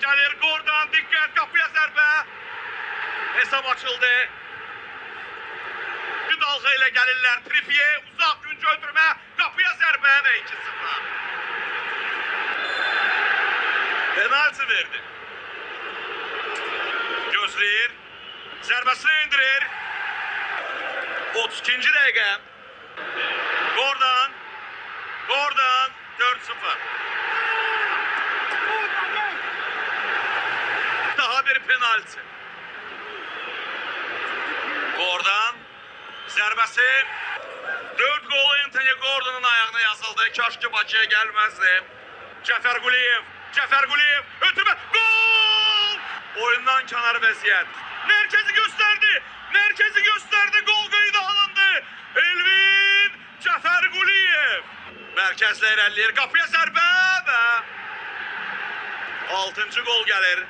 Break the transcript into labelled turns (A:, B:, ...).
A: Gəlir Gordon, diqqət, qapıya zərbə. Hesab açıldı. Bir dalga ilə gəlirlər. Trippier uzaq güncü öldürmə, qapıya zərbə və 2-0. Penaltı verdi. Gözləyir. Zərbəsini indirir. 32-ci dəqiqə. Gordon 4-0. Daha bir penaltı. Gordon zərbəsi. 4 gol Anthony Gordon'un ayağına yazıldı. Kaşki Bakıya gəlməzdi. Cəfər Quliyev ötürmə. Gol! Oyundan kənar vəziyyət. Merkezi gösterdi. Gol qeydə alındı. Elvin Cəfər Quliyev. Mərkəzlə irəliləyir. Qapıya zərbə və 6-cı gol gəlir.